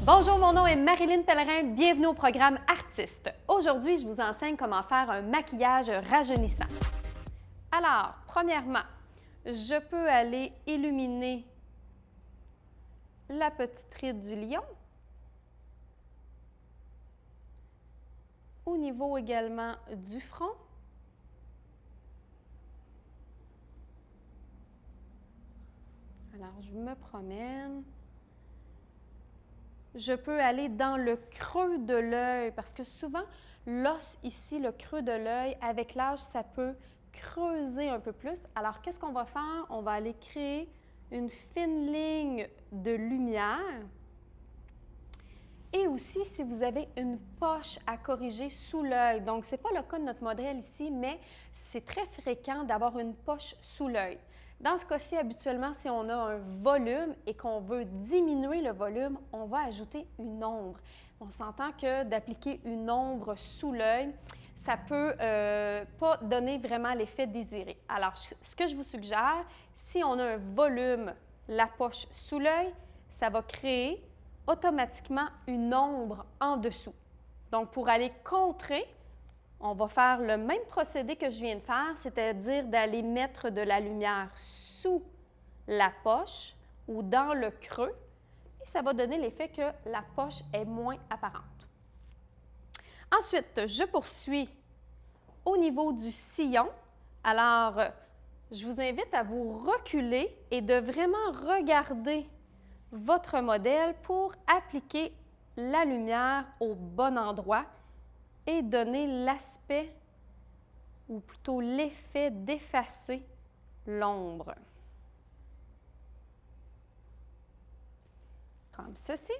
Bonjour, mon nom est Marilyn Pellerin, bienvenue au programme Artiste. Aujourd'hui, je vous enseigne comment faire un maquillage rajeunissant. Alors, premièrement, je peux aller illuminer la petite ride du lion. Au niveau également du front. Alors, je me promène. Je peux aller dans le creux de l'œil parce que souvent, l'os ici, le creux de l'œil, avec l'âge, ça peut creuser un peu plus. Alors, qu'est-ce qu'on va faire? On va aller créer une fine ligne de lumière. Et aussi, si vous avez une poche à corriger sous l'œil, donc ce n'est pas le cas de notre modèle ici, mais c'est très fréquent d'avoir une poche sous l'œil. Dans ce cas-ci, habituellement, si on a un volume et qu'on veut diminuer le volume, on va ajouter une ombre. On s'entend que d'appliquer une ombre sous l'œil, ça ne peut pas donner vraiment l'effet désiré. Alors, ce que je vous suggère, si on a un volume, la poche sous l'œil, ça va créer automatiquement une ombre en dessous. Donc, pour aller contrer, on va faire le même procédé que je viens de faire, c'est-à-dire d'aller mettre de la lumière sous la poche ou dans le creux, et ça va donner l'effet que la poche est moins apparente. Ensuite, je poursuis au niveau du sillon. Alors, je vous invite à vous reculer et de vraiment regarder votre modèle pour appliquer la lumière au bon endroit et donner l'aspect, ou plutôt l'effet d'effacer l'ombre. Comme ceci.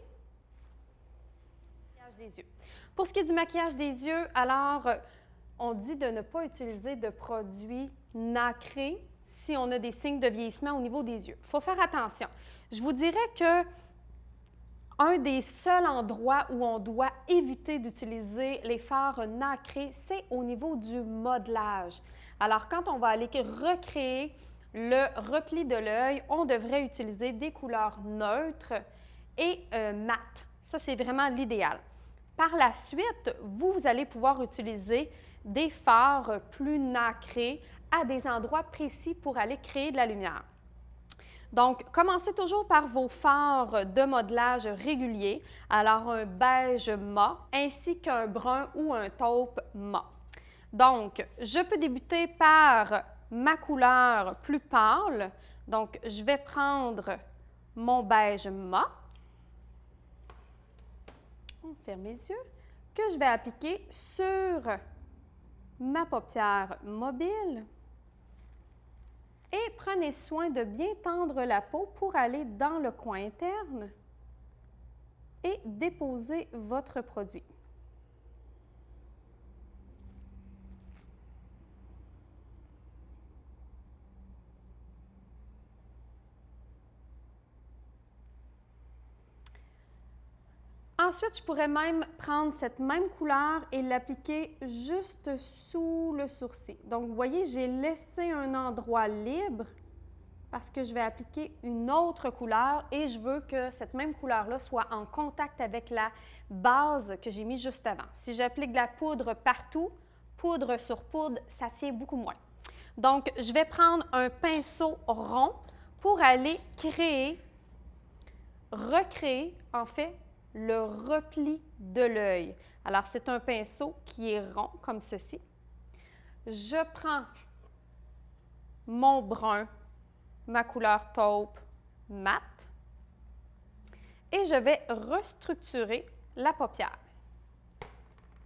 Maquillage des yeux. Pour ce qui est du maquillage des yeux, alors, on dit de ne pas utiliser de produits nacrés si on a des signes de vieillissement au niveau des yeux. Il faut faire attention. Je vous dirais que un des seuls endroits où on doit éviter d'utiliser les fards nacrés, c'est au niveau du modelage. Alors, quand on va aller recréer le repli de l'œil, on devrait utiliser des couleurs neutres et mates. Ça, c'est vraiment l'idéal. Par la suite, vous allez pouvoir utiliser des fards plus nacrés à des endroits précis pour aller créer de la lumière. Donc, commencez toujours par vos fards de modelage réguliers, alors un beige mat ainsi qu'un brun ou un taupe mat. Donc, je peux débuter par ma couleur plus pâle. Donc, je vais prendre mon beige mat. On ferme les yeux, que je vais appliquer sur ma paupière mobile. Et prenez soin de bien tendre la peau pour aller dans le coin interne et déposer votre produit. Ensuite, je pourrais même prendre cette même couleur et l'appliquer juste sous le sourcil. Donc, vous voyez, j'ai laissé un endroit libre parce que je vais appliquer une autre couleur et je veux que cette même couleur-là soit en contact avec la base que j'ai mise juste avant. Si j'applique de la poudre partout, poudre sur poudre, ça tient beaucoup moins. Donc, je vais prendre un pinceau rond pour aller recréer, en fait, le repli de l'œil. Alors, c'est un pinceau qui est rond, comme ceci. Je prends mon brun, ma couleur taupe mat, et je vais restructurer la paupière.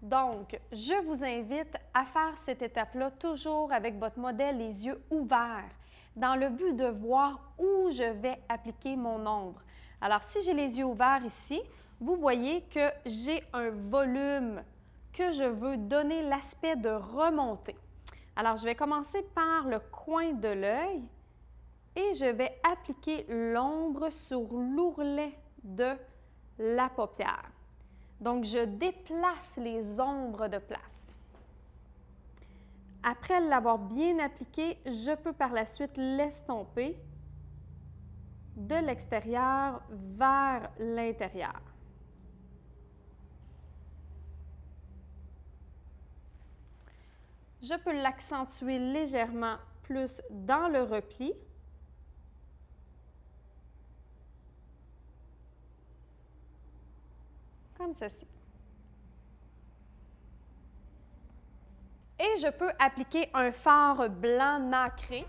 Donc, je vous invite à faire cette étape-là toujours avec votre modèle les yeux ouverts, dans le but de voir où je vais appliquer mon ombre. Alors, si j'ai les yeux ouverts ici, vous voyez que j'ai un volume que je veux donner l'aspect de remontée. Alors, je vais commencer par le coin de l'œil et je vais appliquer l'ombre sur l'ourlet de la paupière. Donc, je déplace les ombres de place. Après l'avoir bien appliqué, je peux par la suite l'estomper de l'extérieur vers l'intérieur. Je peux l'accentuer légèrement plus dans le repli. Comme ceci. Et je peux appliquer un fard blanc nacré.